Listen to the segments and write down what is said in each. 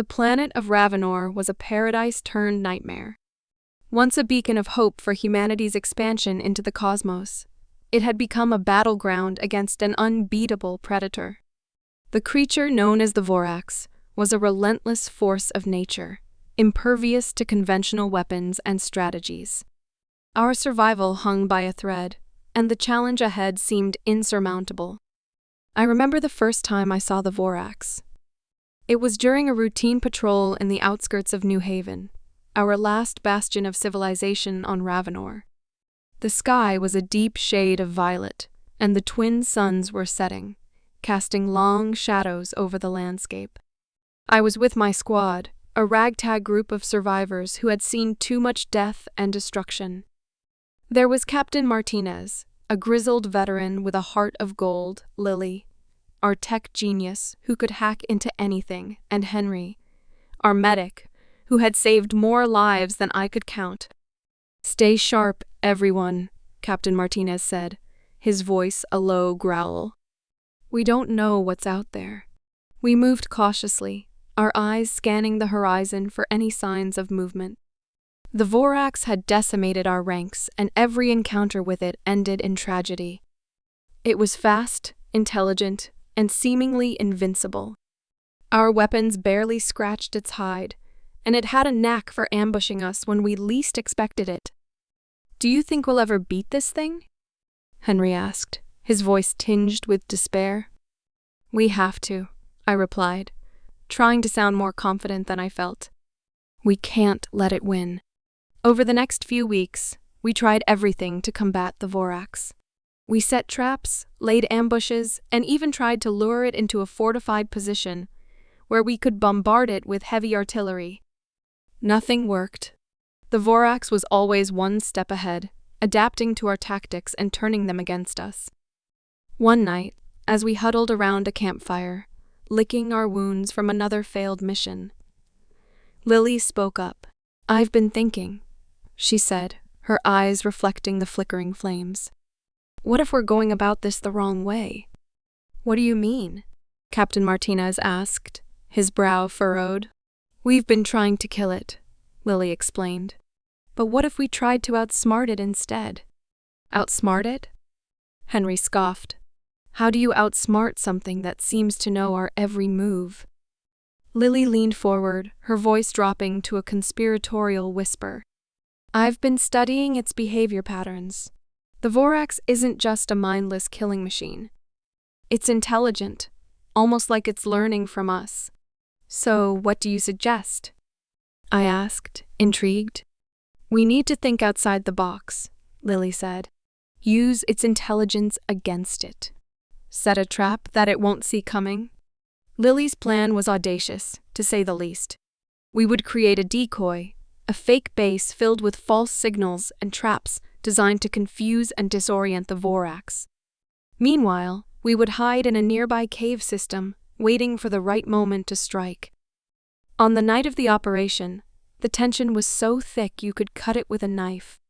The planet of Ravenor was a paradise-turned-nightmare. Once a beacon of hope for humanity's expansion into the cosmos, it had become a battleground against an unbeatable predator. The creature known as the Vorax was a relentless force of nature, impervious to conventional weapons and strategies. Our survival hung by a thread, and the challenge ahead seemed insurmountable. I remember the first time I saw the Vorax. It was during a routine patrol in the outskirts of New Haven, our last bastion of civilization on Ravenor. The sky was a deep shade of violet, and the twin suns were setting, casting long shadows over the landscape. I was with my squad, a ragtag group of survivors who had seen too much death and destruction. There was Captain Martinez, a grizzled veteran with a heart of gold, Lily, our tech genius who could hack into anything, and Henry, our medic, who had saved more lives than I could count. "Stay sharp, everyone," Captain Martinez said, his voice a low growl. "We don't know what's out there." We moved cautiously, our eyes scanning the horizon for any signs of movement. The Vorax had decimated our ranks, and every encounter with it ended in tragedy. It was fast, intelligent, and seemingly invincible. Our weapons barely scratched its hide, and it had a knack for ambushing us when we least expected it. "Do you think we'll ever beat this thing?" Henry asked, his voice tinged with despair. "We have to," I replied, trying to sound more confident than I felt. "We can't let it win." Over the next few weeks, we tried everything to combat the Vorax. We set traps, laid ambushes, and even tried to lure it into a fortified position where we could bombard it with heavy artillery. Nothing worked. The Vorax was always one step ahead, adapting to our tactics and turning them against us. One night, as we huddled around a campfire, licking our wounds from another failed mission, Lily spoke up. "I've been thinking," she said, her eyes reflecting the flickering flames. "What if we're going about this the wrong way?" "What do you mean?" Captain Martinez asked, his brow furrowed. "We've been trying to kill it," Lily explained. "But what if we tried to outsmart it instead?" "Outsmart it?" Henry scoffed. "How do you outsmart something that seems to know our every move?" Lily leaned forward, her voice dropping to a conspiratorial whisper. "I've been studying its behavior patterns. The Vorax isn't just a mindless killing machine. It's intelligent, almost like it's learning from us. So, what do you suggest?" I asked, intrigued. "We need to think outside the box," Lily said. "Use its intelligence against it. Set a trap that it won't see coming." Lily's plan was audacious, to say the least. We would create a decoy, a fake base filled with false signals and traps designed to confuse and disorient the Vorax. Meanwhile, we would hide in a nearby cave system, waiting for the right moment to strike. On the night of the operation, the tension was so thick you could cut it with a knife.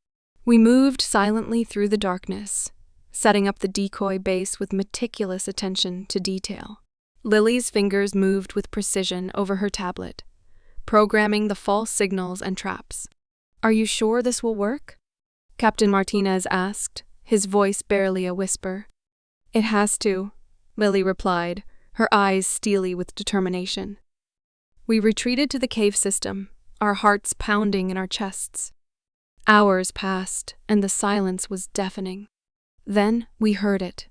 We moved silently through the darkness, setting up the decoy base with meticulous attention to detail. Lily's fingers moved with precision over her tablet, programming the false signals and traps. "Are you sure this will work?" Captain Martinez asked, his voice barely a whisper. "It has to," Lily replied, her eyes steely with determination. We retreated to the cave system, our hearts pounding in our chests. Hours passed, and the silence was deafening. Then we heard it.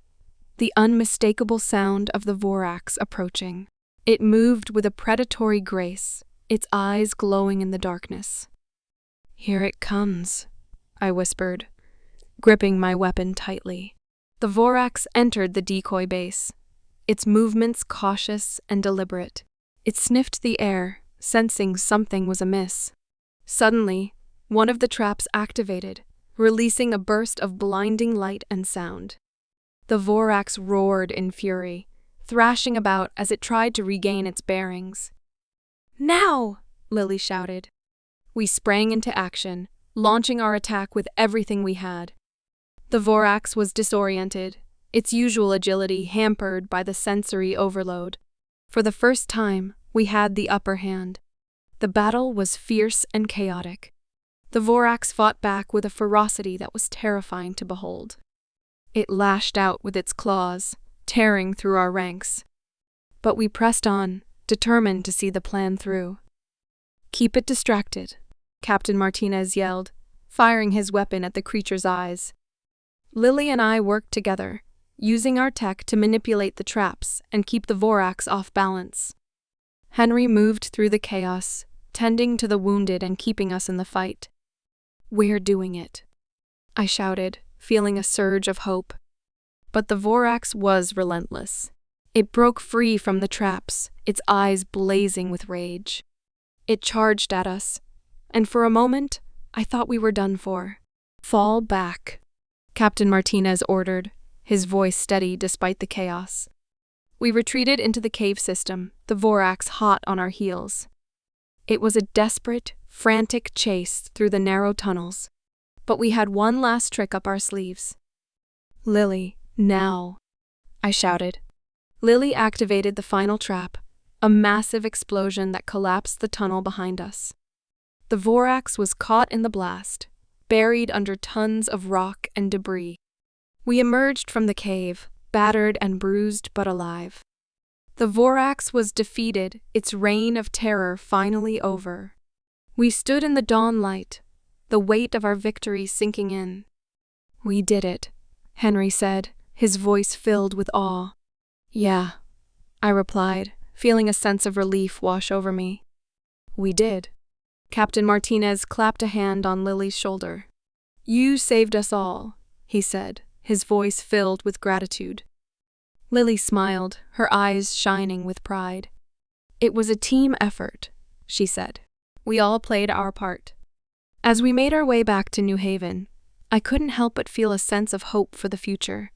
The unmistakable sound of the Vorax approaching. It moved with a predatory grace, its eyes glowing in the darkness. "Here it comes," I whispered, gripping my weapon tightly. The Vorax entered the decoy base, its movements cautious and deliberate. It sniffed the air, sensing something was amiss. Suddenly, one of the traps activated, releasing a burst of blinding light and sound. The Vorax roared in fury, thrashing about as it tried to regain its bearings. "Now!" Lily shouted. We sprang into action, launching our attack with everything we had. The Vorax was disoriented, its usual agility hampered by the sensory overload. For the first time, We had the upper hand. The battle was fierce and chaotic. The Vorax fought back with a ferocity that was terrifying to behold. It lashed out with its claws, tearing through our ranks. But we pressed on, determined to see the plan through. "Keep it distracted," Captain Martinez yelled, firing his weapon at the creature's eyes. Lily and I worked together, using our tech to manipulate the traps and keep the Vorax off balance. Henry moved through the chaos, tending to the wounded and keeping us in the fight. "We're doing it," I shouted, feeling a surge of hope. But the Vorax was relentless. It broke free from the traps, its eyes blazing with rage. It charged at us, and for a moment, I thought we were done for. "Fall back," Captain Martinez ordered, his voice steady despite the chaos. We retreated into the cave system, the Vorax hot on our heels. It was a desperate, frantic chase through the narrow tunnels, but we had one last trick up our sleeves. "Lily, now," I shouted. Lily activated the final trap, a massive explosion that collapsed the tunnel behind us. The Vorax was caught in the blast, buried under tons of rock and debris. We emerged from the cave, battered and bruised but alive. The Vorax was defeated, its reign of terror finally over. We stood in the dawn light, the weight of our victory sinking in. "We did it," Henry said, his voice filled with awe. "Yeah," I replied, feeling a sense of relief wash over me. "We did." Captain Martinez clapped a hand on Lily's shoulder. "You saved us all," he said, his voice filled with gratitude. Lily smiled, her eyes shining with pride. "It was a team effort," she said. "We all played our part." As we made our way back to New Haven, I couldn't help but feel a sense of hope for the future.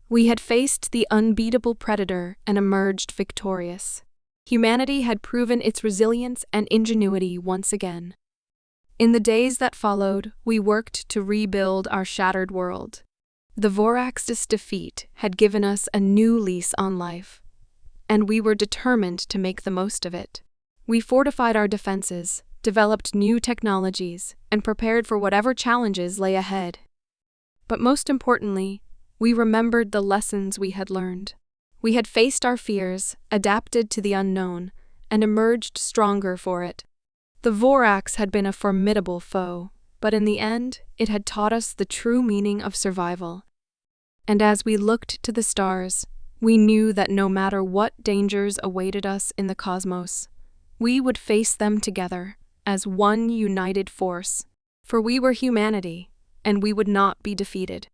We had faced the unbeatable predator and emerged victorious. Humanity had proven its resilience and ingenuity once again. In the days that followed, we worked to rebuild our shattered world. The Vorax's defeat had given us a new lease on life, and we were determined to make the most of it. We fortified our defenses, developed new technologies, and prepared for whatever challenges lay ahead. But most importantly, we remembered the lessons we had learned. We had faced our fears, adapted to the unknown, and emerged stronger for it. The Vorax had been a formidable foe, but in the end, it had taught us the true meaning of survival. And as we looked to the stars, we knew that no matter what dangers awaited us in the cosmos, we would face them together as one united force, for we were humanity, and we would not be defeated.